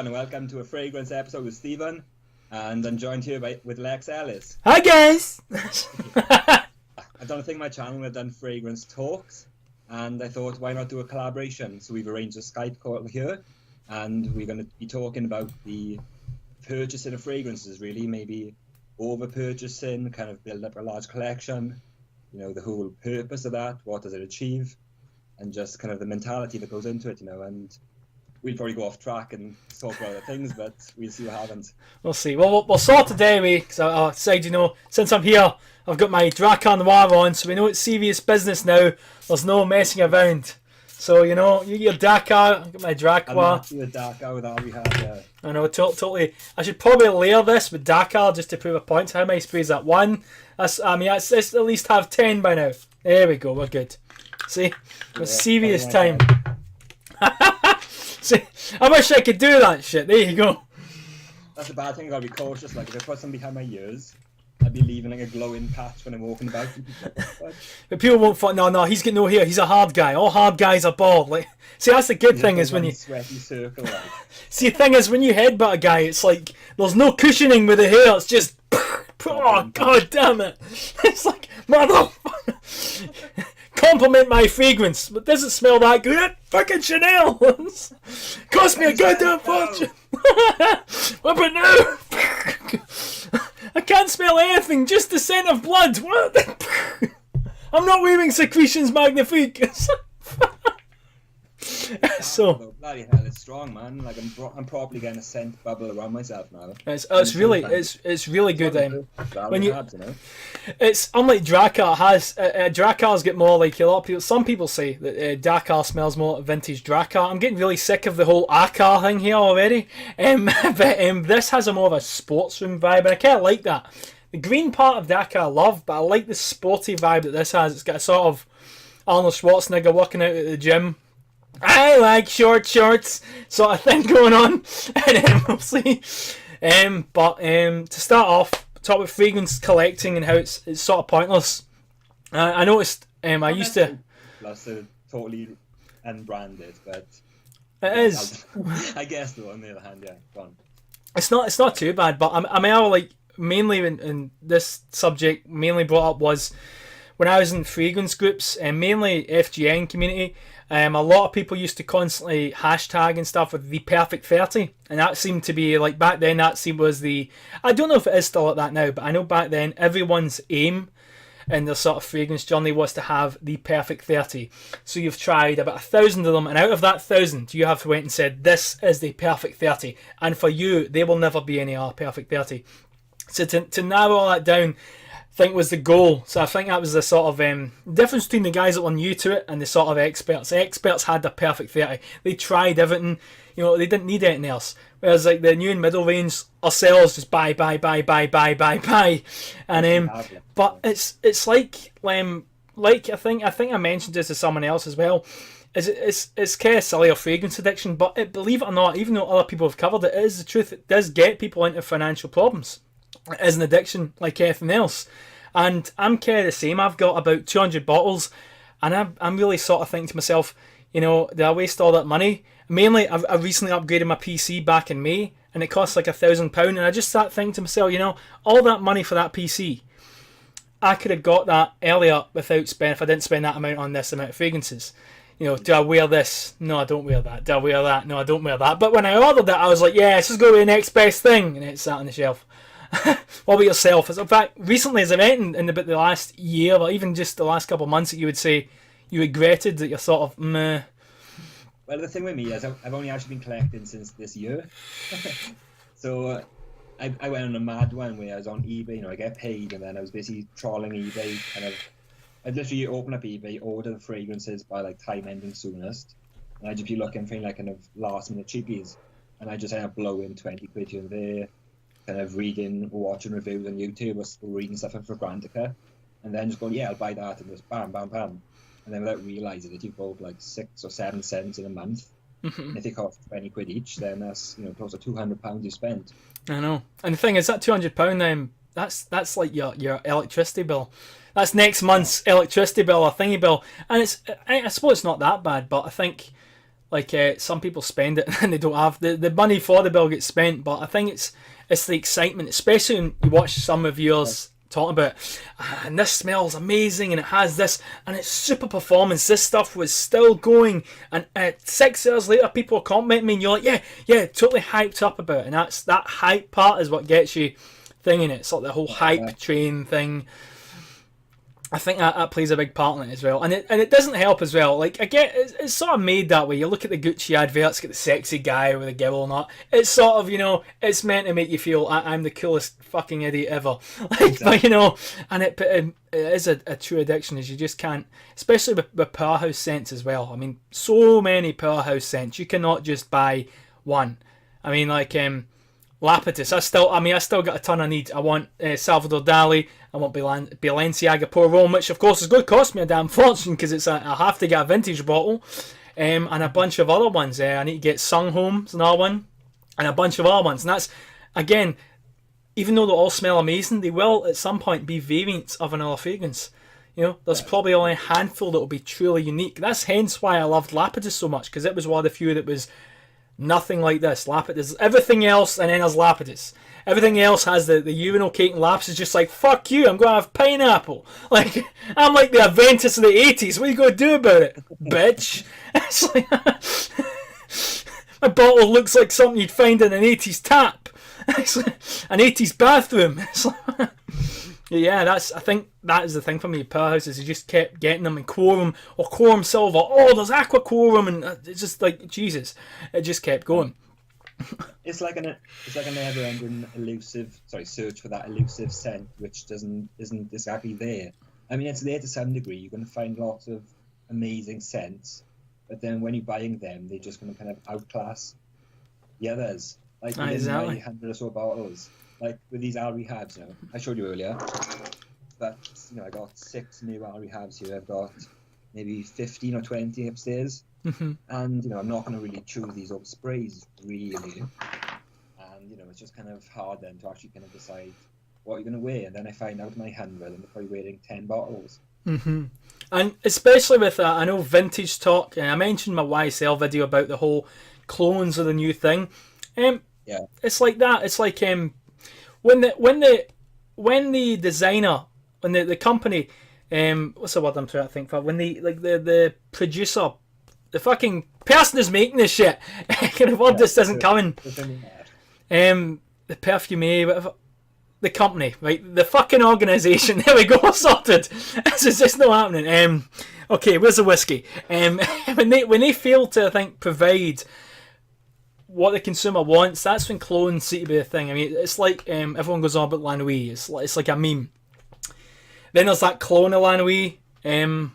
everyone, and welcome to a fragrance episode with Stephen, and I'm joined here with Lex Ellis. Hi guys! I've done a thing on my channel where I've done fragrance talks, and I thought, why not do a collaboration? So we've arranged a Skype call here, and we're going to be talking about the purchasing of fragrances, really, maybe over-purchasing, kind of build up a large collection, the whole purpose of that, what does it achieve, and just kind of the mentality that goes into it, and we'll probably go off track and talk about other things, but we'll see what happens. We'll see. Well, we'll sort today, because I said, since I'm here, I've got my Dracar Noir on, so we know it's serious business now. There's no messing around. So, you get your Dakar, I've got my Dracar. The Dakar with all we have, yeah. I know, totally. I should probably layer this with Dakar just to prove a point. How many sprays that? One? Let's at least have 10 by now. There we go, we're good. See? It's serious time. See, I wish I could do that shit. There you go. That's a bad thing. I gotta be cautious. Like if I put something behind my ears, I'd be leaving like a glowing patch when I'm walking about. But people won't find. No, he's got no hair. He's a hard guy. All hard guys are bald. Like, see, that's the good thing is when you sweaty circle. Like. See, the thing is when you headbutt a guy, it's like there's no cushioning with the hair. It's just, oh god damn it! It's like mother. Compliment my fragrance, but doesn't smell that good. Fucking Chanel. Cost me a goddamn fortune. What about now? I can't smell anything, just the scent of blood. What? I'm not wearing Secretions Magnifique. So bloody hell, it's strong, man. Like I'm probably getting a scent bubble around myself now. It's really good. When you, it's unlike Dracar. Dracar's got more like a lot of people. Some people say that Dakar smells more like vintage Dracar. I'm getting really sick of the whole Akar thing here already. But this has a more of a sports room vibe, and I kind of like that. The green part of Dakar I love, but I like the sporty vibe that this has. It's got a sort of Arnold Schwarzenegger working out at the gym. I like short shorts sort of thing going on, and then we'll see. But to start off, talk about fragrance collecting and how it's sort of pointless. I noticed I used to. That's totally unbranded, but it is. I guess though. On the other hand, yeah, go on. It's not too bad, but I mean, like mainly in this subject mainly brought up was when I was in fragrance groups and mainly FGN community. A lot of people used to constantly hashtag and stuff with the perfect 30, and that seemed to be like back then. Was the, I don't know if it is still like that now, but I know back then everyone's aim in their sort of fragrance journey was to have the perfect 30. So you've tried about 1,000 of them, and out of that 1,000, you have went and said this is the perfect 30, and for you, there will never be any perfect 30. So to narrow all that down, I think was the goal. So I think that was the sort of difference between the guys that were new to it and the sort of experts. The experts had the perfect 30. They tried everything. They didn't need anything else. Whereas like the new and middle range, ourselves just buy. And but it's like I think I mentioned this to someone else as well. It's kind of silly, a fragrance addiction, but believe it or not, even though other people have covered it, it is the truth. It does get people into financial problems. It is an addiction like anything else, and I'm kind of the same. I've got about 200 bottles, and I'm really sort of thinking to myself, did I waste all that money? Mainly, I recently upgraded my PC back in May, and it cost like £1,000, and I just sat thinking to myself, all that money for that PC, I could have got that earlier if I didn't spend that amount on this amount of fragrances. Do I wear this? No, I don't wear that. Do I wear that? No, I don't wear that. But when I ordered that, I was like, yeah, this is going to be the next best thing, and it sat on the shelf. What about yourself? In fact, recently as I went in about the last year, or even just the last couple of months, that you would say you regretted that you're sort of meh. Well, the thing with me is I've only actually been collecting since this year. So I went on a mad one where I was on eBay, I get paid, and then I was basically trawling eBay, I'd literally open up eBay, order the fragrances by like time ending soonest, and I'd just be looking for like kind of last minute cheapies, and I just end up blowing 20 quid here and there, kind of reading or watching reviews on YouTube or reading stuff in Fragrantica, and then just going, yeah, I'll buy that, and just bam, bam, bam. And then without realising that you've bought like 6 or 7 cents in a month, and if they cost 20 quid each, then that's, close to £200 you spent. I know. And the thing is, that £200, that's like your electricity bill. That's next month's electricity bill or thingy bill. And I suppose it's not that bad, but I think Like some people spend it and they don't have the money for the bill gets spent. But I think it's the excitement, especially when you watch some reviewers talking about, and this smells amazing and it has this and it's super performance. This stuff was still going, and 6 hours later people are complimenting me, and you're like, yeah, totally hyped up about it. And that hype part is what gets you thinking. It's like the whole hype train thing. I think that plays a big part in it as well, and it doesn't help as well. Like I get, it's sort of made that way. You look at the Gucci adverts, get the sexy guy with a gill and that. It's sort of, it's meant to make you feel I'm the coolest fucking idiot ever. Like, exactly. But and it is a true addiction, as you just can't, especially with powerhouse scents as well. I mean, so many powerhouse scents. You cannot just buy one. I mean, like Lapidus. I still got a ton I need. I want Salvador Dali. I want Balenciaga Pour Rome, which of course is going to cost me a damn fortune because I have to get a vintage bottle, and a bunch of other ones. I need to get Sung Home's another one, and a bunch of other ones. And that's, again, even though they all smell amazing, they will at some point be variants of another fragrance. There's probably only a handful that will be truly unique. That's hence why I loved Lapidus so much, because it was one of the few that was nothing like this. Lapidus, everything else, and then there's Lapidus. Everything else has the urinal cake, and Lapidus is just like, fuck you, I'm going to have pineapple. Like, I'm like the Aventus of the 80s. What are you going to do about it, bitch? It's like, my bottle looks like something you'd find in an 80s tap. It's like an 80s bathroom. It's like, yeah, I think that is the thing for me. Powerhouses, you just kept getting them in Quorum or Quorum Silver. Oh, there's Aqua Quorum, and it's just like, Jesus, it just kept going. It's like a never-ending search for that elusive scent, which isn't exactly there. I mean, it's there to some degree. You're going to find lots of amazing scents, but then when you're buying them, they're just going to kind of outclass the others. Like within my 100 or so bottles, like with these Al Rehabs, I showed you earlier. But I got 6 new Al Rehabs here. I've got maybe 15 or 20 upstairs. Mm-hmm. And I'm not going to really choose these up sprays really, and it's just kind of hard then to actually kind of decide what you're going to wear. And then I find out my 100 and they're probably wearing 10 bottles. Mm-hmm. And especially with I know vintage talk, and I mentioned my YSL video about the whole clones are the new thing. Yeah, it's like that. It's like when the designer, when the company, what's the word I'm trying to think for? When the producer, the fucking person who's making this shit, kind of word this isn't coming. The perfume, whatever. The company, right? The fucking organisation. There we go, sorted. This is just not happening. Okay, where's the whiskey? When they fail to, I think, provide what the consumer wants, that's when clones seem to be a thing. I mean, it's like everyone goes on about Lanouille. It's like a meme. Then there's that clone of Lanouille. I know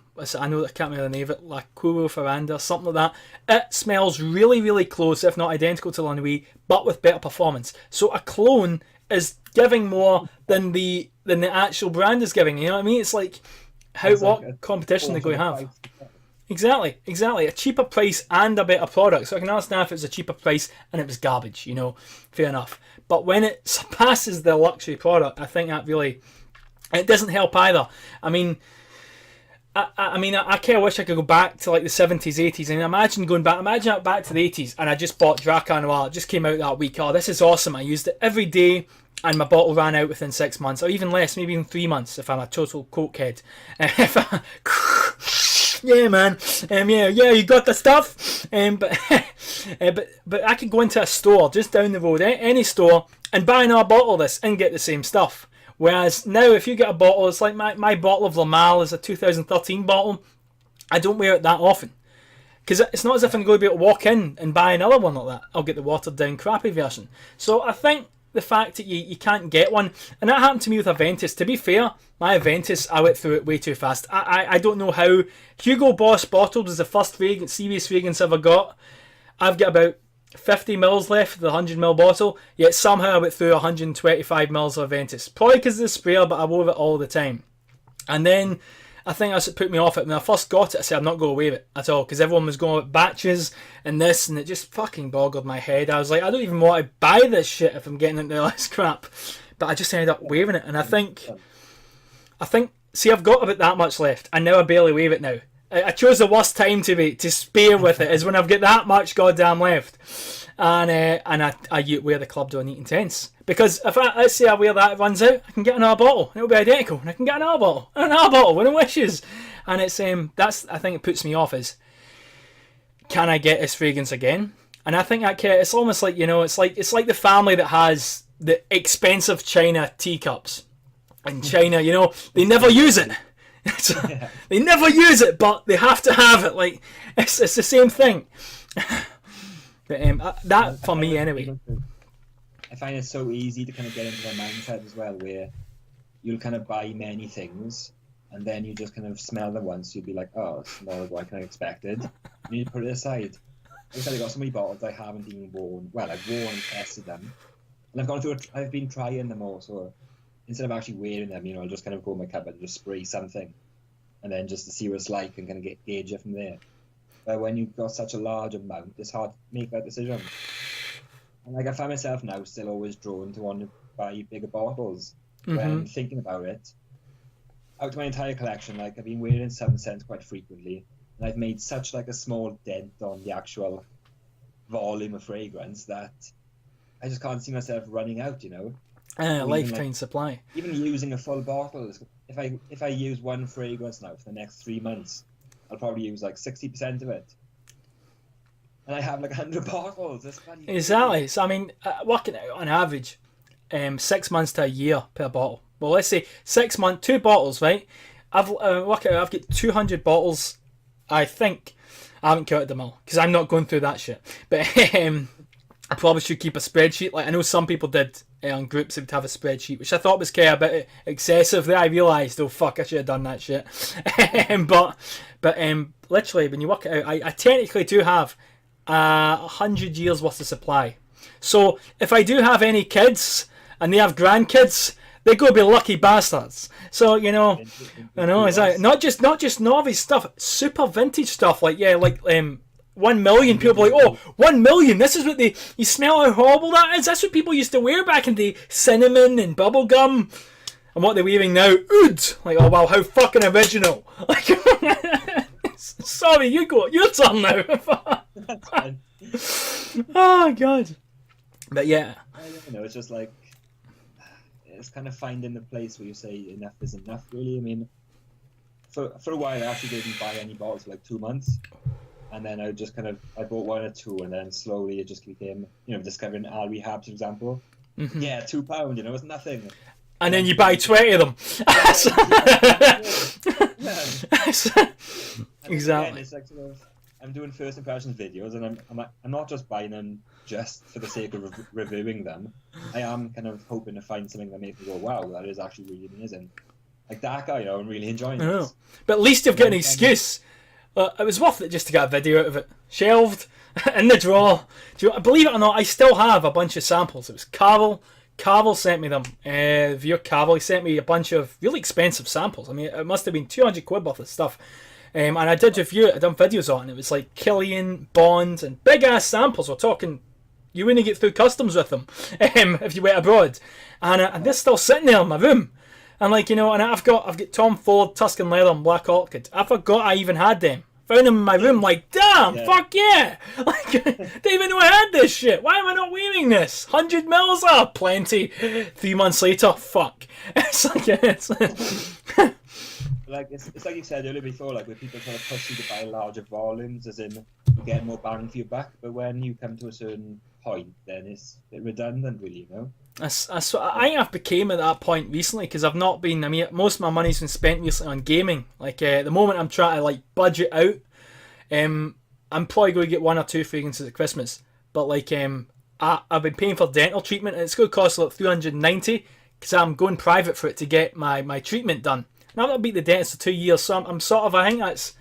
that I can't remember the name of it, La Curo Ferranda, something like that. It smells really, really close, if not identical to Lanouille, but with better performance. So a clone is giving more than the actual brand is giving. You know what I mean? It's like what competition they're going to have. Exactly. A cheaper price and a better product. So I can understand if it's a cheaper price and it was garbage, fair enough. But when it surpasses the luxury product, I think that really, it doesn't help either. I mean, I kind of wish I could go back to like the 70s, 80s, and imagine back to the 80s, and I just bought Dracar Noir. It just came out that week. Oh, this is awesome. I used it every day, and my bottle ran out within 6 months, or even less, maybe even 3 months if I'm a total cokehead. Yeah, man. Yeah, you got the stuff. But I could go into a store just down the road, any store, and buy another bottle of this and get the same stuff. Whereas now, if you get a bottle, it's like my bottle of Lamal is a 2013 bottle. I don't wear it that often. Because it's not as if I'm going to be able to walk in and buy another one like that. I'll get the watered down crappy version. So I think the fact that you can't get one, and that happened to me with Aventus. To be fair, my Aventus, I went through it way too fast. I don't know how. Hugo Boss bottled was the first serious fragrance I ever got. I've got about 50 mils left of the 100 ml bottle, yet somehow I went through 125 mils of Aventus. Probably because of the sprayer, but I wore it all the time. And then I think that's what put me off it. When I first got it, I said I'm not going to wear it at all, because everyone was going with batches and this, and it just fucking boggled my head. I was like, I don't even want to buy this shit if I'm getting into this crap. But I just ended up wearing it, and I think, see, I've got about that much left, and now I barely wear it now. I chose the worst time to spare with it is when I've got that much goddamn left, and I wear the Club Door Neat Intense because if let's say I wear that, it runs out, I can get another bottle and it'll be identical, and I can get another bottle when it wishes, and it's that's I think it puts me off is, can I get this fragrance again? And I think that it's almost like, it's like the family that has the expensive China teacups in China, they never use it. They never use it, but they have to have it. Like it's the same thing. But that for me anyway. I find it so easy to kind of get into the mindset as well, where you'll kind of buy many things, and then you just kind of smell them once. You'll be like, oh, it's not what I kind of expected. You need to put it aside. I've got so many bottles I haven't even worn. Well, I've worn and tested them, and I've been trying them all. So instead of actually wearing them, I'll just kind of go in my cupboard and just spray something, and then just to see what it's like and kind of gauge it from there. But when you've got such a large amount, it's hard to make that decision. And I find myself now still always drawn to want to buy bigger bottles. When I'm thinking about it, out of my entire collection, I've been wearing 7 Scents quite frequently. And I've made such a small dent on the actual volume of fragrance that I just can't see myself running out, lifetime supply. Even using a full bottle, if I use one fragrance now for the next 3 months, I'll probably use 60% of it. And I have 100 bottles. Exactly. So I mean, working out on average, 6 months to a year per bottle. Well, let's say 6 months, 2 bottles, right? I've got 200 bottles. I think I haven't counted them all because I'm not going through that shit. But I probably should keep a spreadsheet. I know some people did on groups that would have a spreadsheet, which I thought was kind of a bit excessive. Then I realised, oh fuck, I should have done that shit. but literally, when you work it out, I technically do have 100 years worth of supply. So if I do have any kids and they have grandkids, they're going to be lucky bastards. So is that not just novice stuff, super vintage stuff 1 million people are like, oh, 1 million, this is what you smell how horrible that is. That's what people used to wear back in the cinnamon and bubble gum. And what they're wearing now, oud. Oh wow, how fucking original. Sorry, you go, your turn now. Oh god. But yeah. It's just it's kind of finding the place where you say enough is enough, really. I mean, for a while I actually didn't buy any bottles for 2 months, and then I just I bought 1 or 2, and then slowly it just became, discovering Al Rehabs, for example. Mm-hmm. Yeah, £2, it's nothing. And then you buy 20 of them. Exactly. Again, it's I'm doing first impressions videos, and I'm not just buying them just for the sake of reviewing them. I am kind of hoping to find something that makes me go, wow, that is actually really amazing. Like that guy, I'm really enjoying it. But at least you've got an excuse. It was worth it just to get a video out of it. Shelved, in the drawer. Believe it or not, I still have a bunch of samples. It was Carvel. Carvel sent me them. Via Carvel, he sent me a bunch of really expensive samples. I mean, it must have been 200 quid worth of stuff. And I did review it. I done videos on it. It was like Killian, Bond, and big ass samples. We're talking, you wouldn't get through customs with them if you went abroad. And they're still sitting there in my room. And and I've got Tom Ford, Tuscan Leather, and Black Orchid. I forgot I even had them. Found them in my room. Damn, yeah. Fuck yeah! Didn't even know I had this shit. Why am I not wearing this? 100 mils? Ah, plenty. 3 months later, fuck. It's like you said earlier before, where people try to push you to buy larger volumes, as in get more bang for your buck. But when you come to a certain point, then it's a bit redundant, really, I think I've became at that point recently because I've not been. I mean, most of my money's been spent recently on gaming. At the moment, I'm trying to budget out. I'm probably going to get 1 or 2 fragrances at Christmas, but I've been paying for dental treatment, and it's going to cost $390 because I'm going private for it to get my treatment done. Now I've been the dentist for 2 years, so I'm I think that's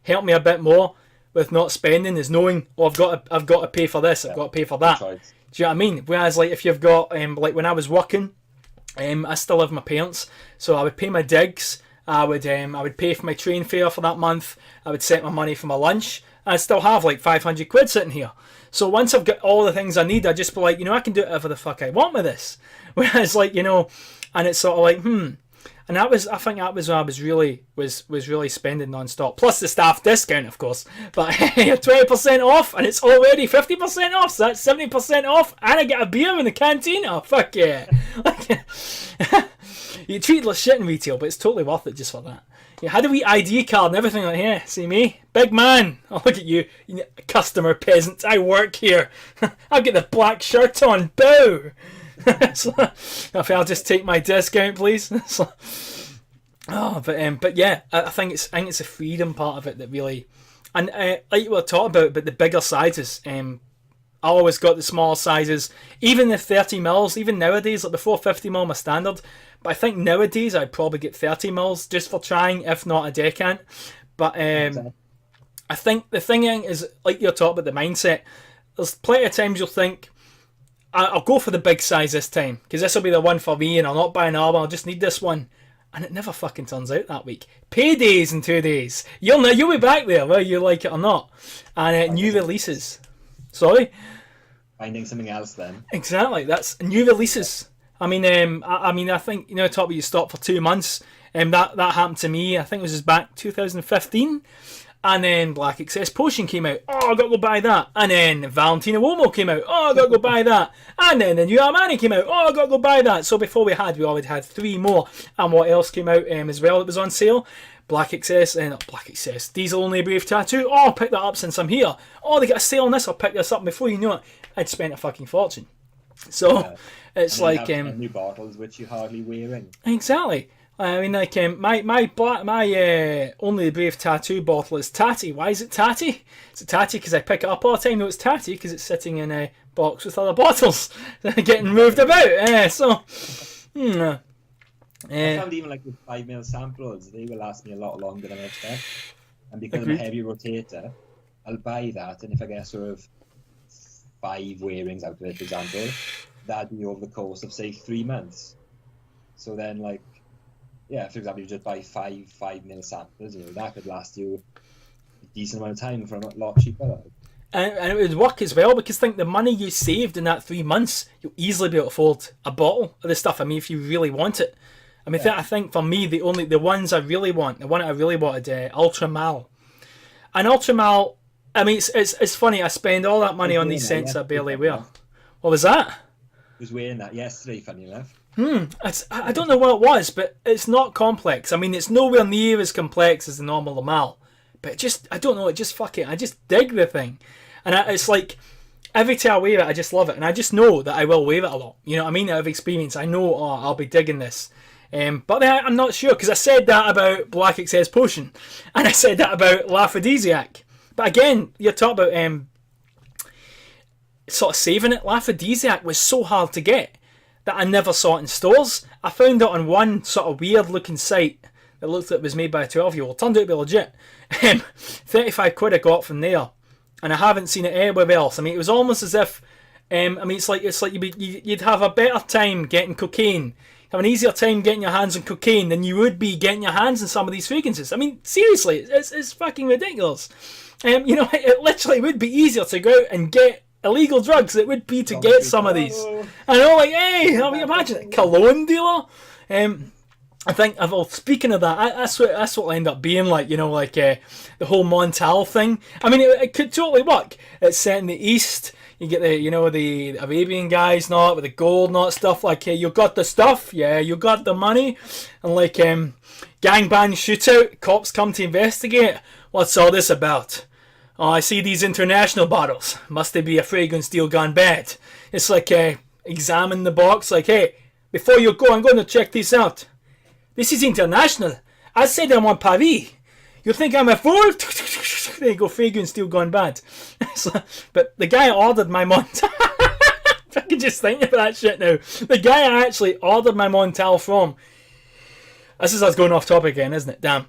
helped me a bit more with not spending, is knowing, I've got to pay for this, I've got to pay for that. Right. Do you know what I mean? Whereas if you've got when I was working, I still live with my parents, so I would pay my digs, I would pay for my train fare for that month, I would set my money for my lunch, and I still have 500 quid sitting here. So once I've got all the things I need, I just be I can do whatever the fuck I want with this. Whereas and it's sort of And I think that was when I was really spending non-stop. Plus the staff discount, of course. But 20% off, and it's already 50% off, so that's 70% off, and I get a beer in the canteen. Oh, fuck yeah. You treat it like shit in retail, but it's totally worth it just for that. You had a wee ID card and everything like, yeah, see me? Big man. Oh, look at you customer peasant. I work here. I've got the black shirt on. Boo. So, I'll just take my discount, please. So, but yeah, I think it's a freedom part of it that really, and like we were talking about, but the bigger sizes. I always got the smaller sizes, even the 30 mils. Even nowadays, like before 50 mil my standard, but I think nowadays I'd probably get 30 mils just for trying, if not a decant. But I think the thing is, like you're talking about the mindset. There's plenty of times you'll think, I'll go for the big size this time because this will be the one for me, and I'll not buy an album. I'll just need this one, and it never fucking turns out that week. Paydays in 2 days. You'll be back there whether you like it or not. And new releases. Sorry. Finding something else then. Exactly. That's new releases. I mean, I think talk about you stop for 2 months. That happened to me. I think it was just back 2015. And then Black Excess Potion came out. Oh, I got to go buy that. And then Valentina Uomo came out. Oh, I got to go buy that. And then the new Armani came out. Oh, I got to go buy that. So before we already had 3 more. And what else came out as well that was on sale? Black Excess, Diesel Only Brave Tattoo. Oh, I'll pick that up since I'm here. Oh, they got a sale on this. I'll pick this up. Before you know it, I'd spent a fucking fortune. So it's like new bottles which you're hardly wearing. Exactly. I mean, like my Only Brave tattoo bottle is tatty. Why is it tatty? Is it tatty because I pick it up all the time? No, it's tatty because it's sitting in a box with other bottles getting moved about. I found even like the 5 mil samples, they will last me a lot longer than I expect. And because I'm a heavy rotator, I'll buy that, and if I get sort of 5 wearings out of it, for example, that'd be over the course of say 3 months. So then, like, yeah, for example, you just buy 5 mil samples, that could last you a decent amount of time for a lot cheaper. And it would work as well, because think the money you saved in that 3 months, you'll easily be able to afford a bottle of this stuff. I mean, if you really want it. I mean, I think for me, the ones I really want, the one I really wanted, Ultra Mal. And Ultra Mal, I mean, it's funny, I spend all that money on these scents I barely wear. What was that? I was wearing that yesterday, funny enough. I don't know what it was, but it's not complex. I mean, it's nowhere near as complex as the normal Lamal. But I don't know, I just dig the thing. And it's like, every time I wear it, I just love it. And I just know that I will wear it a lot. You know what I mean? Out of experience, I know, I'll be digging this. But then I'm not sure, because I said that about Black Excess Potion. And I said that about Laphrodisiac. But again, you're talking about sort of saving it. Laphrodisiac was so hard to get that I never saw it in stores. I found it on one sort of weird looking site that looked like it was made by a 12-year-old. Turned out to be legit. 35 quid I got from there, and I haven't seen it anywhere else. I mean, it was almost as if, I mean, it's like you'd have a better time getting cocaine, have an easier time getting your hands on cocaine than you would be getting your hands on some of these fragrances. I mean, seriously, it's fucking ridiculous. It literally would be easier to go out and get illegal drugs than it would be to get some of these. I know, like, hey, I mean, imagine a cologne dealer. I think, speaking of that, that's what it'll end up being like, the whole Montal thing. I mean, it could totally work. It's set in the East. You get the Arabian guys, not with the gold, not stuff like, hey, you got the stuff, yeah, you got the money, and like, gangbang shootout, cops come to investigate. What's all this about? Oh, I see these international bottles. Must they be a fragrance deal gone bad? It's like, examine the box, like, hey, before you go, I'm going to check this out. This is international. I said I'm on Paris. You think I'm a fool? There you go, fragrance deal gone bad. But the guy ordered my Montal. I can just think about that shit now. The guy I actually ordered my Montal from. This is us going off topic again, isn't it? Damn.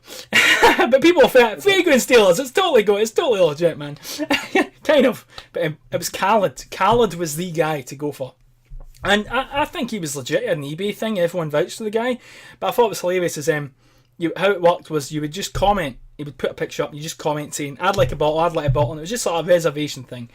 But people think fragrance dealers. It's totally legit, man. Kind of. But it was Khaled. Khaled was the guy to go for. And I think he was legit an eBay thing. Everyone vouched for the guy. But I thought it was hilarious. How it worked was you would just comment. He would put a picture up and you just comment saying, I'd like a bottle. And it was just sort of a reservation thing.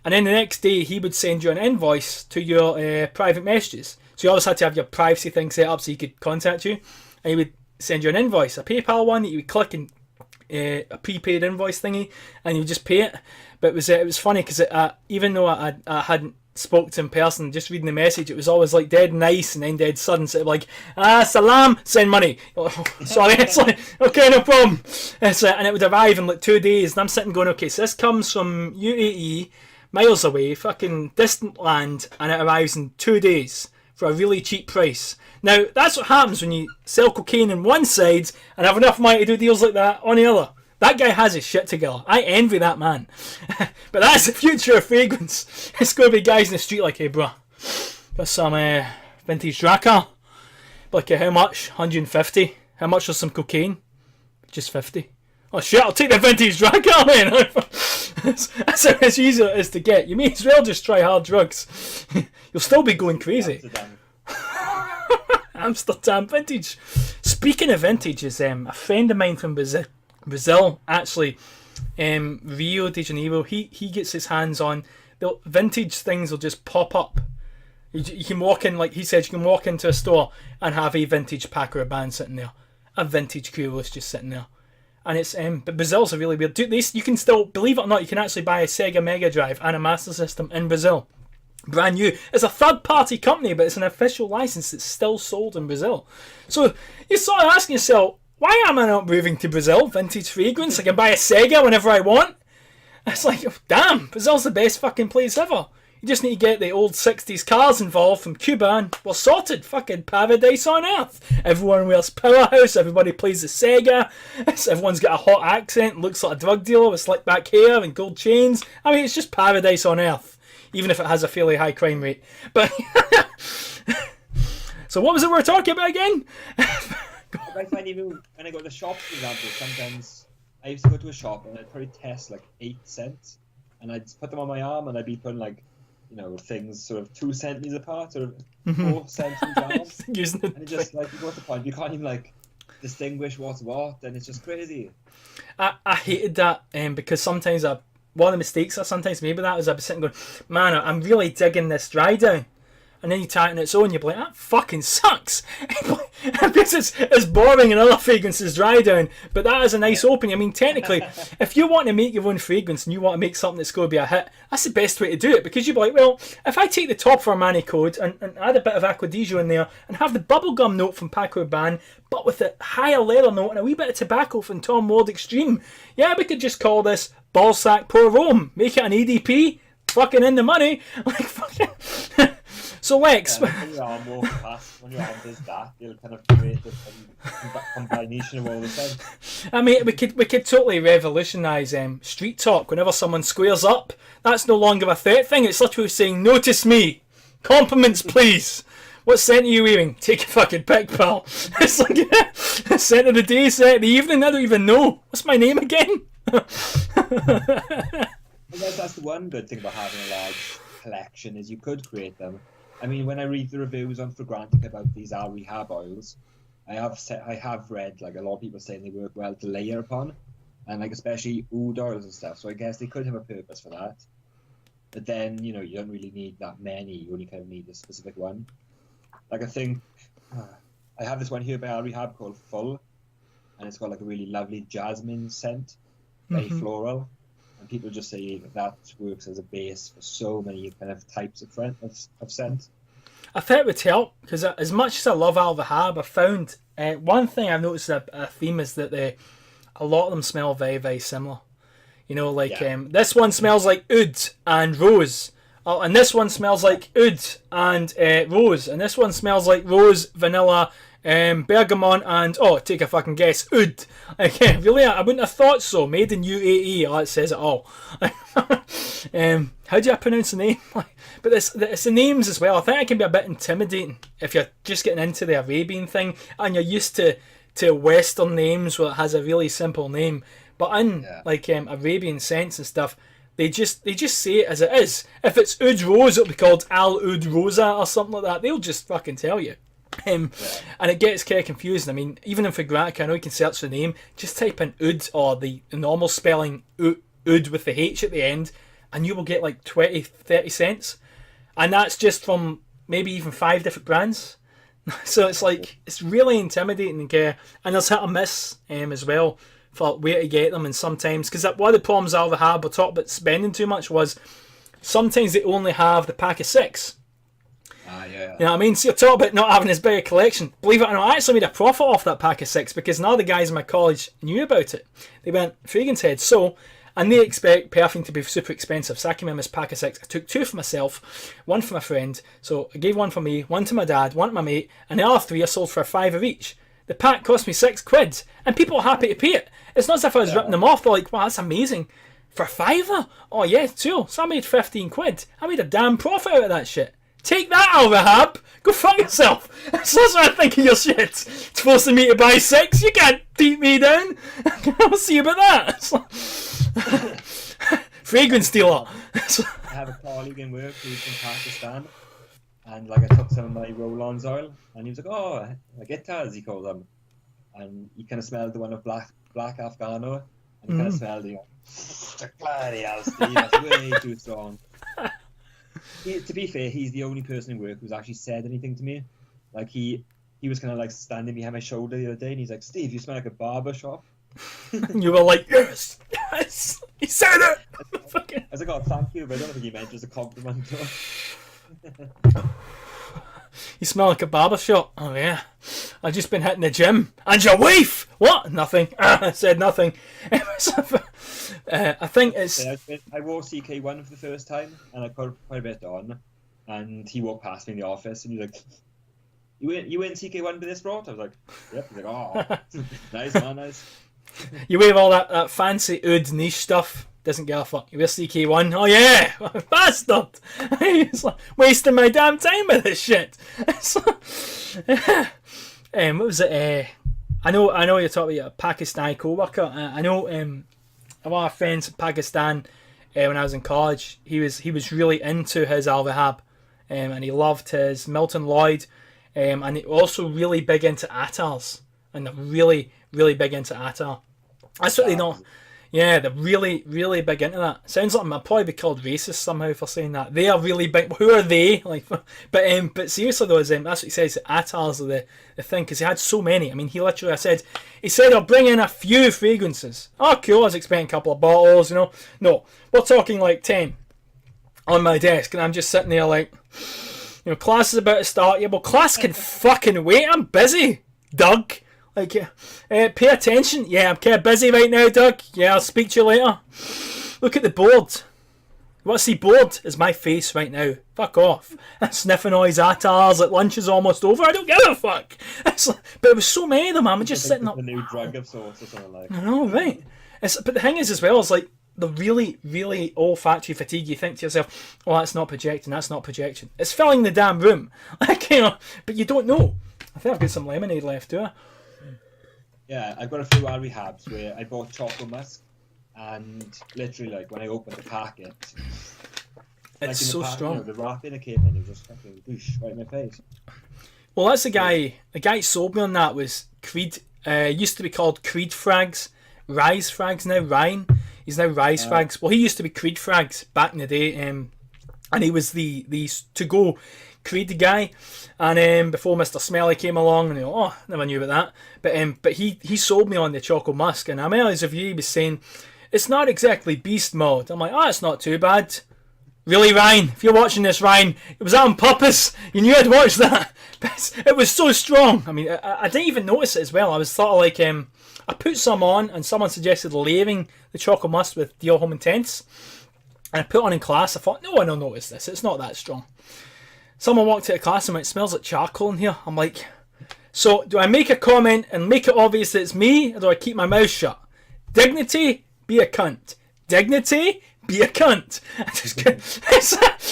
And then the next day he would send you an invoice to your private messages. So you always had to have your privacy thing set up so he could contact you. and he would send you an invoice, a PayPal one that you would click and a prepaid invoice thingy, and you would just pay it. But it was funny because even though I hadn't spoke to him in person, just reading the message, it was always like dead nice and then dead sudden. So like, salam, send money. Oh, sorry, it's like, okay, no problem. And it would arrive in like 2 days, and I'm sitting going, okay, so this comes from UAE, miles away, fucking distant land, and it arrives in 2 days for a really cheap price. Now, that's what happens when you sell cocaine on one side and have enough money to do deals like that on the other. That guy has his shit together. I envy that man. But that's the future of fragrance. It's going to be guys in the street like, hey, bro, got some vintage Drakkar. Like, how much? 150. How much for some cocaine? Just 50. Oh, shit, I'll take the vintage Drakkar, man. That's how much easier it is to get. You may as well just try hard drugs. You'll still be going crazy. Amsterdam vintage. Speaking of vintages, a friend of mine from Brazil actually, Rio de Janeiro, he gets his hands on the vintage things. Will just pop up. You can walk in, like he said, you can walk into a store and have a vintage Paco Rabanne sitting there, a vintage Kuros just sitting there, and it's but Brazil's a really weird. You can still, believe it or not, you can actually buy a Sega Mega Drive and a Master System in Brazil. Brand new. It's a third-party company, but it's an official license that's still sold in Brazil. So you're sort of asking yourself, why am I not moving to Brazil? Vintage fragrance. I can buy a Sega whenever I want. It's like, damn, Brazil's the best fucking place ever. You just need to get the old 60s cars involved from Cuba and we're sorted. Fucking paradise on earth. Everyone wears Powerhouse. Everybody plays the Sega. Everyone's got a hot accent. Looks like a drug dealer with slick back hair and gold chains. I mean, it's just paradise on earth. Even if it has a fairly high crime rate. But so what was it we were talking about again? I find even when I go to the shop, for example, sometimes I used to go to a shop and I'd probably test like 8 cents, and I'd put them on my arm and I'd be putting like, things sort of 2 centimeters apart, sort of 4 cents in jars. And it's just like, you go to the point, you can't even like distinguish what's what, and it's just crazy. I hated that because sometimes one of the mistakes I sometimes made with that is I'd be sitting going, man, I'm really digging this dry down. And then you tie it on its own, you'll be like, that fucking sucks. Because it's boring and other fragrances dry down. But that is a nice opening. I mean, technically, if you want to make your own fragrance and you want to make something that's going to be a hit, that's the best way to do it. Because you'd be like, well, if I take the top for a Manny Code and add a bit of Acqua di Gio in there and have the bubblegum note from Paco Rabanne, but with a higher leather note and a wee bit of tobacco from Tom Ward Extreme, yeah, we could just call this Balzac Pour Rome. Make it an EDP. Fucking in the money. Like, fucking... So Lex, when your arm walks past, when your arm does that, you'll kind of create a combination of all the things. I mean, we could totally revolutionise street talk. Whenever someone squares up, that's no longer a threat thing. It's literally saying, "Notice me, compliments, please." What scent are you wearing? Take a fucking pick, pal. It's like scent of the day, scent of the evening. I don't even know. What's my name again? I guess that's the one good thing about having a large collection is you could create them. I mean, when I read the reviews on Fragrantica about these rehab oils, I have read like a lot of people saying they work well to layer upon, and like especially oud oils and stuff. So I guess they could have a purpose for that. But then you don't really need that many. You only kind of need a specific one. Like I think I have this one here by rehab called Full, and it's got like a really lovely jasmine scent, very floral. And people just say that works as a base for so many kind of types of scent. I think it would help because as much as I love Al Vahab, I found one thing I've noticed a theme is that a lot of them smell very, very similar. This one smells like oud and rose. And this one smells like oud and rose. And this one smells like rose, vanilla, bergamot, and take a fucking guess, oud. Really, I wouldn't have thought so. Made in UAE, it says it all. How do I pronounce the name? But it's the names as well. I think it can be a bit intimidating if you're just getting into the Arabian thing and you're used to Western names where it has a really simple name. But in Arabian scents and stuff, they just say it as it is. If it's oud rose, it'll be called Al Oud Rosa or something like that. They'll just fucking tell you. And it gets kind of confusing. I mean, even in Fragrantica, I know you can search the name, just type in oud or the normal spelling oud with the H at the end, and you will get like 20-30 cents. And that's just from maybe even 5 different brands. So it's like, it's really intimidating, and there's hit or miss as well for where to get them. And sometimes, because one of the problems I had, we talked about spending too much, was sometimes they only have the pack of 6. Yeah. You know what I mean? So you're talking about not having as big a collection. Believe it or not, I actually made a profit off that pack of 6 because none of the guys in my college knew about it. They went, Freegan's Head. So, and they expect everything to be super expensive. So I came in this pack of 6. I took 2 for myself, 1 for my friend. So I gave 1 for me, 1 to my dad, 1 to my mate, and the other 3 I sold for a £5 each. The pack cost me £6, and people are happy to pay it. It's not as if I was ripping them off. They're like, wow, that's amazing. For a £5? Oh yeah, too. So I made £15. I made a damn profit out of that shit. Take that, Al-Wahhab. Go fuck yourself. That's what I think of your shit. It's forcing me to buy 6. You can't beat me down. I'll see about that. Fragrance dealer. I have a colleague in work who's from Pakistan, and like I took some of my roll-ons oil, and he was like, "Oh, a guitar," as he called them, and he kind of smelled the one of black Afghano, and he kind of smelled it. Bloody hell, Steve, that's way too strong. To be fair, he's the only person in work who's actually said anything to me. Like he was kind of like standing behind my shoulder the other day, and he's like, "Steve, you smell like a barber shop." You were like, yes, he said it. I was like, "Oh, thank you," but I don't think he meant just a compliment. You smell like a barber shop. Oh yeah, I've just been hitting the gym. And your wife? What? Nothing. I said nothing. I think it's. I wore CK1 for the first time, and I put quite a bit on. And he walked past me in the office, and he's like, "You in CK1 with this brought?" I was like, "Yep." He's like, "Oh, nice man, nice." You wear all that fancy oud niche stuff. Doesn't give a fuck. You wear CK1. Oh yeah, bastard! He's like, wasting my damn time with this shit. What was it? I know you're talking about a Pakistani co-worker. I know a lot of friends in Pakistan. When I was in college, he was really into his Al-Wahhab, and he loved his Milton Lloyd, and he also really big into Attars, and they're really big into Attar. That's what they know. Yeah, they're really big into that. Sounds like I'll probably be called racist somehow for saying that. They are really big. Who are they? Like, but seriously though, that's what he says. Attars are the thing, because he had so many. I mean, he said I'll bring in a few fragrances. Oh, cool. I was expecting a couple of bottles. No, we're talking like 10 on my desk, and I'm just sitting there like, class is about to start. Yeah, well, class can fucking wait. I'm busy, Doug. Like, pay attention. Yeah, I'm kind of busy right now, Doug. Yeah, I'll speak to you later. Look at the board. You want to see board? Is my face right now. Fuck off. Sniffing all his Attars like lunch is almost over. I don't give a fuck. But it was so many of them. I'm just sitting up. The new drug of sorts or something like. I know, right? But the thing is, as well, is like the really olfactory fatigue. You think to yourself, "Oh, that's not projection. That's not projection." It's filling the damn room. Like, but you don't know. I think I've got some lemonade left, do I? Yeah, I've got a few Al-Wahhabs where I bought chocolate musk, and literally, like, when I opened the packet, it's so strong. The wrapping that came in, it was just fucking whoosh right in my face. Well, that's the guy who sold me on that was Creed. Used to be called Creed Frags. Rise Frags now, Ryan. He's now Rise Frags. Well, he used to be Creed Frags back in the day, and he was the to-go Creed guy, and before Mr. Smelly came along, and never knew about that. But he sold me on the Choco Musk, and I remember his review, he was saying it's not exactly beast mode. I'm like, it's not too bad. Really, Ryan? If you're watching this, Ryan, it was that on purpose. You knew I'd watch that. But it was so strong. I mean, I didn't even notice it as well. I was sort of like, I put some on, and someone suggested layering the Choco Musk with Dior Home Intense, and I put on in class. I thought, no one will notice this. It's not that strong. Someone walked out of class and went, "It smells like charcoal in here." I'm like, so do I make a comment and make it obvious that it's me, or do I keep my mouth shut? Dignity, be a cunt. Dignity, be a cunt.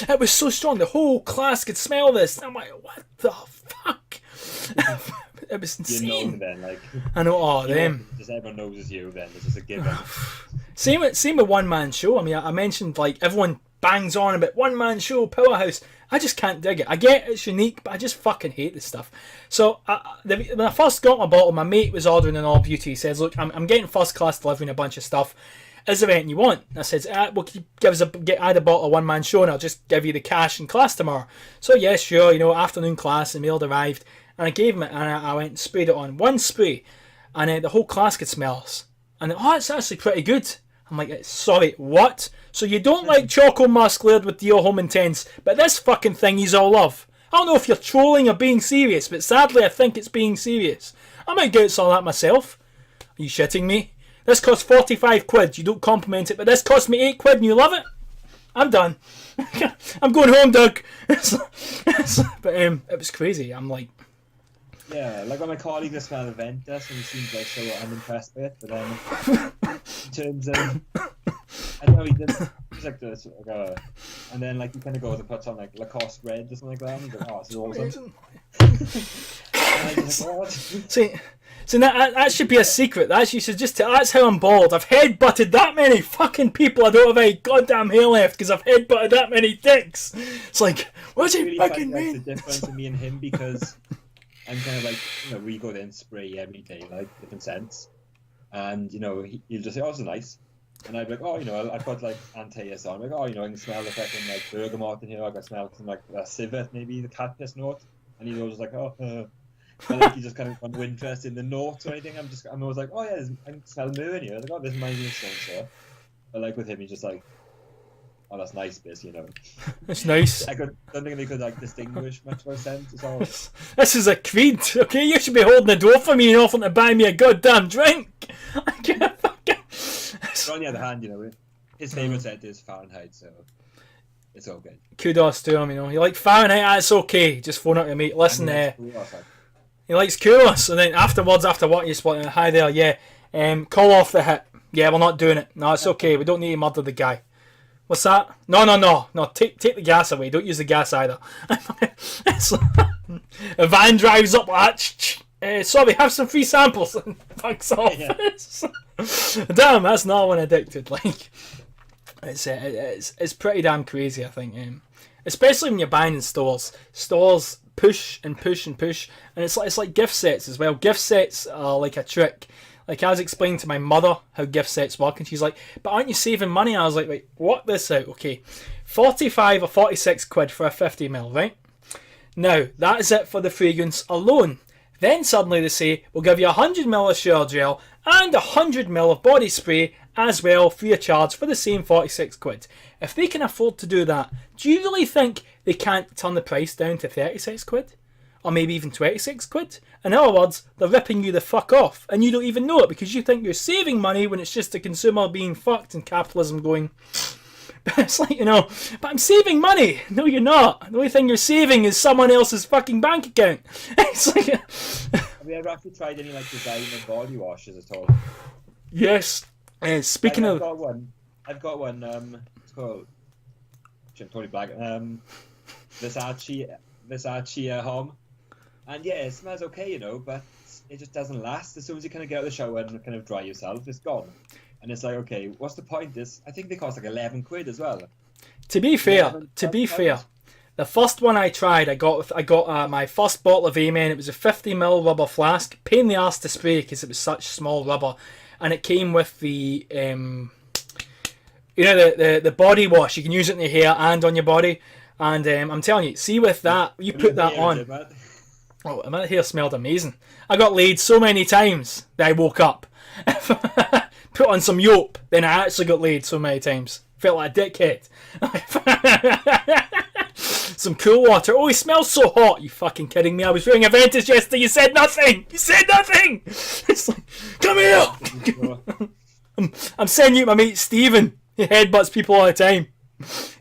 It was so strong. The whole class could smell this. I'm like, what the fuck? It was insane. You know then, like. I know, them. Just everyone knows it's you then. It's just a given. Same with one-man show. I mean, I mentioned, like, everyone bangs on about one-man show, Powerhouse. I just can't dig it. I get it's unique, but I just fucking hate this stuff. So when I first got my bottle, my mate was ordering an All Beauty. He says, "Look, I'm getting first class delivery and a bunch of stuff. Is there anything you want?" And I says, "Well, can you add a bottle of one man show, and I'll just give you the cash in class tomorrow." So yes, sure. Afternoon class, the mail arrived, And I gave him it, and I went and sprayed it on. One spray, and the whole class could smell us. And it's actually pretty good. I'm like, sorry, what? So you don't like Choco Musk layered with Dio Home Intense, but this fucking thing you all love. I don't know if you're trolling or being serious, but sadly I think it's being serious. I might get some of that myself. Are you shitting me? This costs 45 quid. You don't compliment it, but this cost me 8 quid and you love it? I'm done. I'm going home, Doug. But it was crazy. I'm like... Yeah, like when my colleague just smelled the Ventus and he seemed like so unimpressed with it, but then in terms of... I don't know, he's like this, and then like he kind of goes and puts on like Lacoste red or something like that, and he's like, oh, this is awesome. And I was like, what? See, that should be a secret. That's how I'm bald. I've headbutted that many fucking people. I don't have any goddamn hair left because I've headbutted that many dicks. It's like, what do you really fucking mean? That's the difference in me and him, because I'm kind of like, we go there and spray every day, like different scents, and he'll just say, oh, this is nice. And I'd be like, oh, I put like Antaeus on. I'm like, oh, I can smell the fucking like bergamot in here. I can smell some like civet, maybe the cat piss note. And he's always like, oh, but like he just kind of got no interest in the notes or anything. I'm always like, oh yeah, I can smell myrrh in here. Like, oh, this reminds me of so. But like with him, he's just like, oh, that's nice, this, It's nice. I don't think they could like distinguish much more sense at all. This is a creed, okay? You should be holding the door for me and offering to buy me a goddamn drink. I can't fucking. But on the other hand, his favourite scent is Fahrenheit, so it's all good. Kudos to him, You like Fahrenheit, that's okay. Just phone up your mate. Listen, he likes Kudos, and then afterwards, after what you spot, hi there, yeah. Call off the hit. Yeah, we're not doing it. No, it's okay. We don't need to murder the guy. What's that? No. Take the gas away. Don't use the gas either. A van drives up like that. Sorry, have some free samples and fucks off. Yeah. Damn, that's not one addicted. Like, it's pretty damn crazy, I think. Especially when you're buying in stores. Stores push and push and push, and it's like gift sets as well. Gift sets are like a trick. Like, I was explaining to my mother how gift sets work, and she's like, but aren't you saving money? I was like, wait, what this out? Okay, 45 or 46 quid for a 50ml, right? Now, that is it for the fragrance alone. Then suddenly they say, we'll give you 100ml of shower gel and 100ml of body spray as well, free of charge, for the same 46 quid. If they can afford to do that, do you really think they can't turn the price down to 36 quid? Or maybe even 26 quid? In other words, they're ripping you the fuck off, and you don't even know it because you think you're saving money when it's just the consumer being fucked and capitalism going... But it's like, but I'm saving money. No, you're not. The only thing you're saving is someone else's fucking bank account. It's like... Have you ever actually tried any like designer body washes at all? Yes. Speaking of... I've got one, it's called... I'm totally black. Versace Home. And yeah, it smells okay, but it just doesn't last. As soon as you kind of get out of the shower and kind of dry yourself, it's gone. And it's like, okay, what's the point? I think they cost like 11 quid as well. To be fair, the first one I tried, I got my first bottle of Amen. It was a 50ml rubber flask. Pain in the arse to spray because it was such small rubber, and it came with the the body wash. You can use it in your hair and on your body. And I'm telling you, see with that, you put that on. Oh, my hair smelled amazing. I got laid so many times that I woke up. Put on some Yope, then I actually got laid so many times. Felt like a dickhead. Some cool water. Oh, he smells so hot. You fucking kidding me? I was wearing a Ventus yesterday. You said nothing. It's like, come here. I'm sending you my mate Steven. He headbutts people all the time.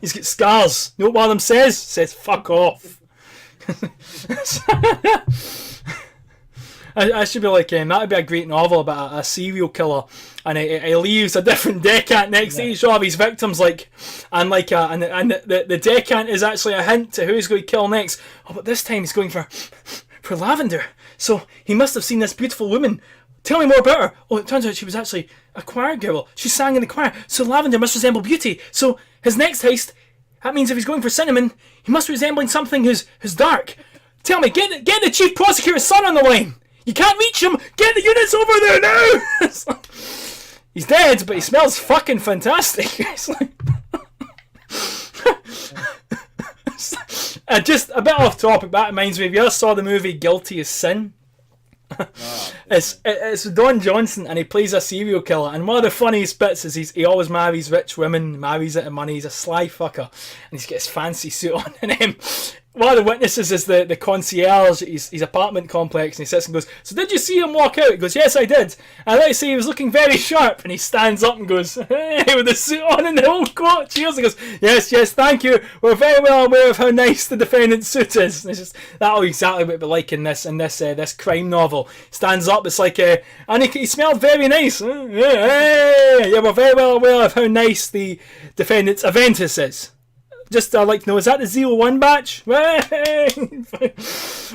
He's got scars. You know what one of them says? Fuck off. I should be like, that would be a great novel about a serial killer, and he leaves a different decant next to each of his victims, and the decant is actually a hint to who he's going to kill next. Oh, but this time he's going for Lavender. So he must have seen this beautiful woman. Tell me more about her. Oh, it turns out she was actually a choir girl. She sang in the choir. So Lavender must resemble Beauty. So his next heist, that means if he's going for Cinnamon, he must be resembling something who's dark. Tell me, get the chief prosecutor's son on the line. You can't reach him. Get the units over there now. He's dead, but he smells fucking fantastic. Just a bit off topic, that reminds me, if you ever saw the movie Guilty as Sin, it's Don Johnson, and he plays a serial killer, and one of the funniest bits is he always marries rich women, marries into money, he's a sly fucker, and he's got his fancy suit on, and one of the witnesses is the concierge at his apartment complex, and he sits and goes, so did you see him walk out? He goes, yes I did, and I say he was looking very sharp, and he stands up and goes, hey, with the suit on and the whole coat, cheers, and goes, yes, thank you, we're very well aware of how nice the defendant's suit is. And it's just, that'll be exactly what it'd be like in this crime novel. Stands up, it's like, and he smelled very nice, yeah, we're very well aware of how nice the defendant's Aventus is. Just I'd like to know, is that the 01 batch?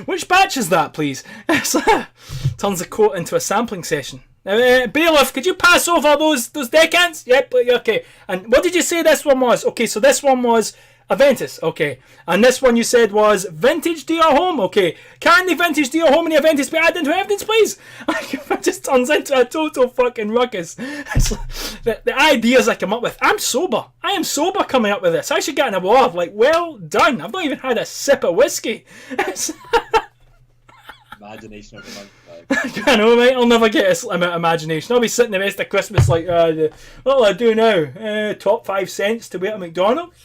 Which batch is that, please? Turns the coat into a sampling session. Bailiff, could you pass over those decants? Yep, okay. And what did you say this one was? Okay, so this one was Aventus, okay. And this one you said was Vintage DR Home, okay. Can the Vintage DR Home and the Aventus be added into evidence, please? It just turns into a total fucking ruckus. The ideas I come up with. I'm sober. I am sober coming up with this. I should get an award. Like, well done. I've not even had a sip of whiskey. Imagination of the month. I know, mate. I'll never get this amount of imagination. I'll be sitting the rest of Christmas like, what will I do now? Top 5 cents to wait at McDonald's?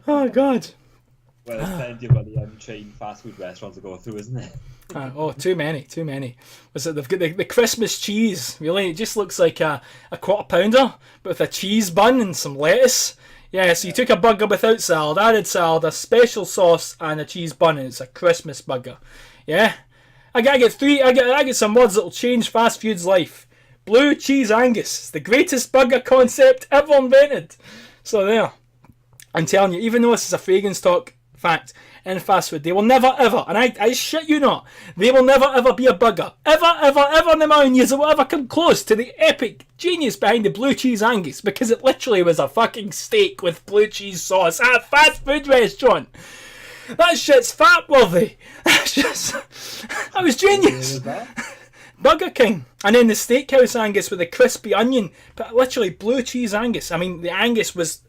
Oh, God. Well, there's plenty of other chain fast food restaurants to go through, isn't there? Too many. Was it, they've got the Christmas cheese, really. It just looks like a quarter pounder, but with a cheese bun and some lettuce. Yeah, so you took a burger without salad, added salad, a special sauce, and a cheese bun, and it's a Christmas burger. Yeah? I get some words that'll change fast food's life. Blue cheese Angus, the greatest burger concept ever invented. So there. I'm telling you, even though this is a fragrance talk fact, in fast food, they will never ever, and I shit you not, they will never ever be a burger, ever in a million years, it will ever come close to the epic genius behind the blue cheese Angus, because it literally was a fucking steak with blue cheese sauce at a fast food restaurant. That shit's fat worthy. That's just, that was genius. Burger King, and then the steakhouse Angus with the crispy onion, but literally blue cheese Angus. I mean, the Angus was.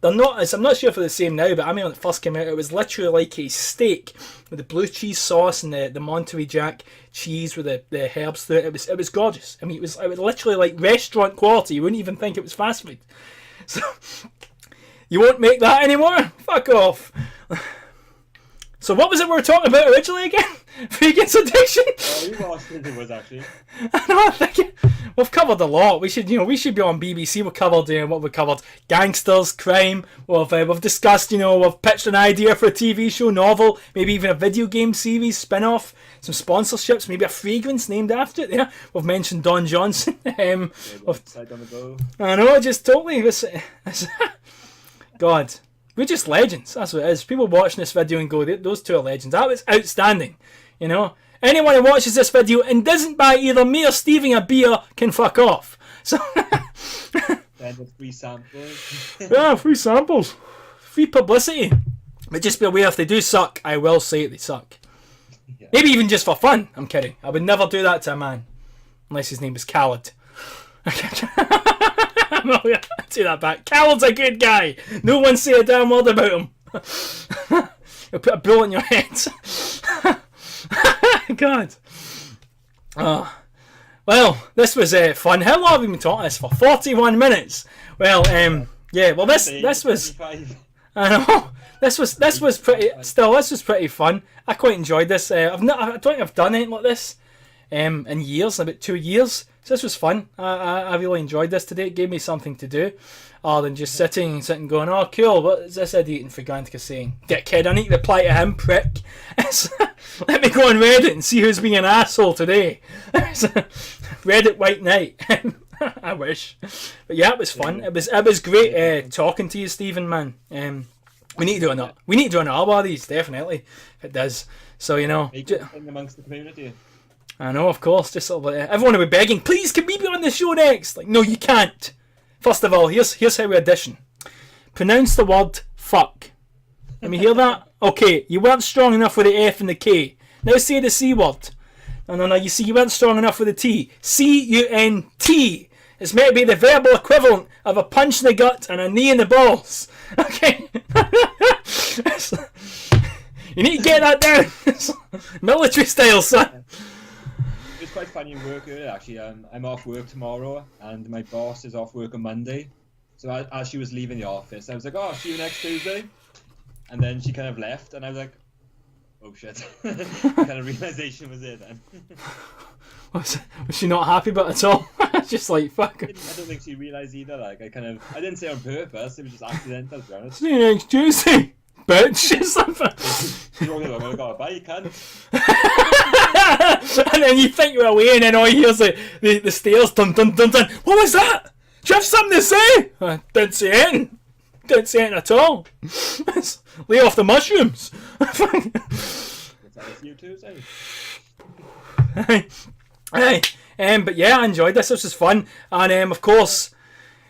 I'm not sure if they're the same now, but I mean when it first came out, it was literally like a steak with the blue cheese sauce and the Monterey Jack cheese with the herbs through it. It was gorgeous. I mean, it was literally like restaurant quality. You wouldn't even think it was fast food. So you won't make that anymore? Fuck off. So what was it we were talking about originally again? Vegan's addiction? Oh, you lost it was actually. I know, I think we've covered a lot. We should be on BBC. We covered what we covered: gangsters, crime. We've discussed, we've pitched an idea for a TV show, novel, maybe even a video game series spin-off, some sponsorships, maybe a fragrance named after it. Yeah, we've mentioned Don Johnson. I know, just totally. God. We're just legends, that's what it is. People watching this video and go, those two are legends. That was outstanding, Anyone who watches this video and doesn't buy either me or Stevie a beer can fuck off. So then with free samples. Yeah, free samples. Free publicity. But just be aware, if they do suck, I will say it, they suck. Yeah. Maybe even just for fun. I'm kidding. I would never do that to a man. Unless his name is Khaled. I'm gonna do that back. Khaled's a good guy. No one say a damn word about him. He'll put a bullet in your head. God. Well, this was fun. How long have we been talking this for? 41 minutes. Well, yeah. Well, this was. I know. This was pretty fun. I quite enjoyed this. I don't think I've done anything like this in years, about 2 years. So this was fun. I really enjoyed this today. It gave me something to do, other than just sitting going, oh cool, what is this idiot in Fragrantica saying? Dickhead, I need to reply to him, prick. Let me go on Reddit and see who's being an asshole today. Reddit White Knight. I wish. But yeah, it was fun. It was great talking to you, Stephen, man. We need to do another one of these, definitely. It does. So, Make it a thing amongst the community. I know, of course. Just sort of everyone will be begging, please, can we be on the show next? Like, no, you can't. First of all, here's how we audition. Pronounce the word fuck. Let me hear that. Okay, you weren't strong enough with the F and the K. Now say the C word. No. You see, you weren't strong enough with the T. C-U-N-T. It's meant to be the verbal equivalent of a punch in the gut and a knee in the balls. Okay? You need to get that down. Military style, son. It was quite funny in work earlier, actually. I'm off work tomorrow, and my boss is off work on Monday. So as she was leaving the office, I was like, "Oh, see you next Tuesday." And then she kind of left, and I was like, "Oh shit!" Kind of realization was there then. Was she not happy about it at all? Just like, fuck. I don't think she realized either. Like, I didn't say on purpose. It was just accidental, to be honest. See you next Tuesday, bitch. Something. She's walking along, I got a bike, cunt. And then you think you're away, and then all you hear is the stairs, dun dun dun dun. What was that? Do you have something to say? I didn't say anything. Didn't say anything at all. Lay off the mushrooms. It's you Tuesday. Hey, but yeah, I enjoyed this. This was fun, and of course,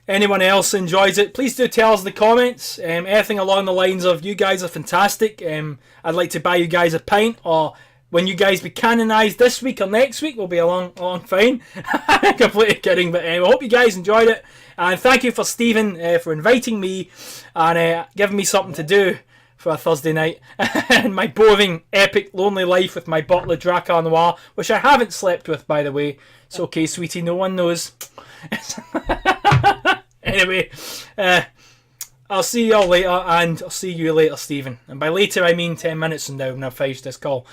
anyone else enjoys it, please do tell us in the comments. Anything along the lines of "you guys are fantastic." I'd like to buy you guys a pint, or when you guys be canonised this week or next week, we'll be along fine. Completely kidding, but I hope you guys enjoyed it, and thank you for Stephen for inviting me and giving me something to do for a Thursday night and my boring, epic, lonely life with my bottle of Dracar Noir, which I haven't slept with, by the way. It's okay, sweetie, no one knows. Anyway, I'll see y'all later, and I'll see you later, Stephen. And by later, I mean 10 minutes from now when I've finished this call.